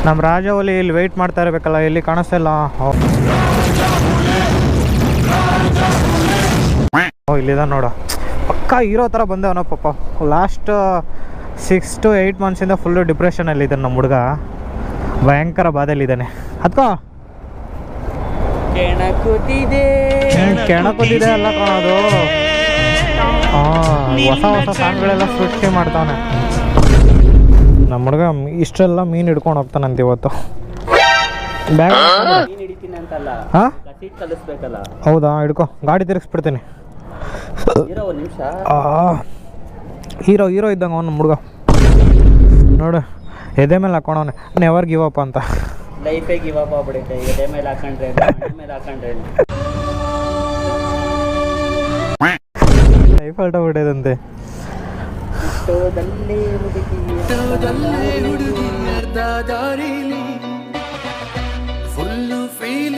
ನಮ್ಮ ರಾಜವಲ್ಲಿ ಇಲ್ಲಿ ವೆಯ್ಟ್ ಮಾಡ್ತಾ ಇರಬೇಕಲ್ಲ, ಇಲ್ಲಿ ಕಾಣಿಸ್ತಾ ಇಲ್ಲ. ಇಲ್ಲಿದ ನೋಡು, ಪಕ್ಕ ಹೀರೋ ಥರ ಬಂದವನ ಪಾಪ. ಲಾಸ್ಟ್ 6 to 8 ಮಂತ್ಸಿಂದ ಫುಲ್ಲು ಡಿಪ್ರೆಷನಲ್ಲಿದ್ದಾನೆ ನಮ್ಮ ಹುಡುಗ, ಭಯಂಕರ ಬಾಧೆಯಲ್ಲಿದ್ದಾನೆ. ಅದಕ್ಕೋ ಕೆಣಕುತ್ತಿದೆ ಅಲ್ಲ ಕಾಣೋದು. ಹೊಸ ಹೊಸ ಸಾಂಗ್ಗಳೆಲ್ಲ ಸೃಷ್ಟಿ ಮಾಡ್ತಾನೆ ನಮ್ಮ ಹುಡುಗ. ಇಷ್ಟೆಲ್ಲ ಮೀನು ಹಿಡ್ಕೊಂಡು ಹೋಗ್ತಾನಂತ ಇವತ್ತು. ಹಾಂ ಹೌದಾ, ಹಿಡ್ಕೊ, ಗಾಡಿ ತಿರುಗಿಸ್ಬಿಡ್ತೀನಿ. ಹೀರೋ ಇದ್ದಂಗೆ ಅವ್ನು ನಮ್ಮ ಹುಡುಗ ನೋಡು, ಎದೆ ಮೇಲೆ ಹಾಕೊಂಡವನೆ ನೆವರ್ ಗಿವ್ ಅಪ್ ಅಂತ. ಲೈಫೇ ಗಿವ್ ಅಪ್ ಆಗ್ಬಿಡುತ್ತೆ ಎದೆ ಮೇಲೆ ಹಾಕೊಂಡ್ರೆ, ಮೇಲೆ ಹಾಕೊಂಡ್ರೆ ಲೈಫ್ ಹೊರಟೋಗ್ಬಿಟ್ಟೈದಂತೆ. Full feel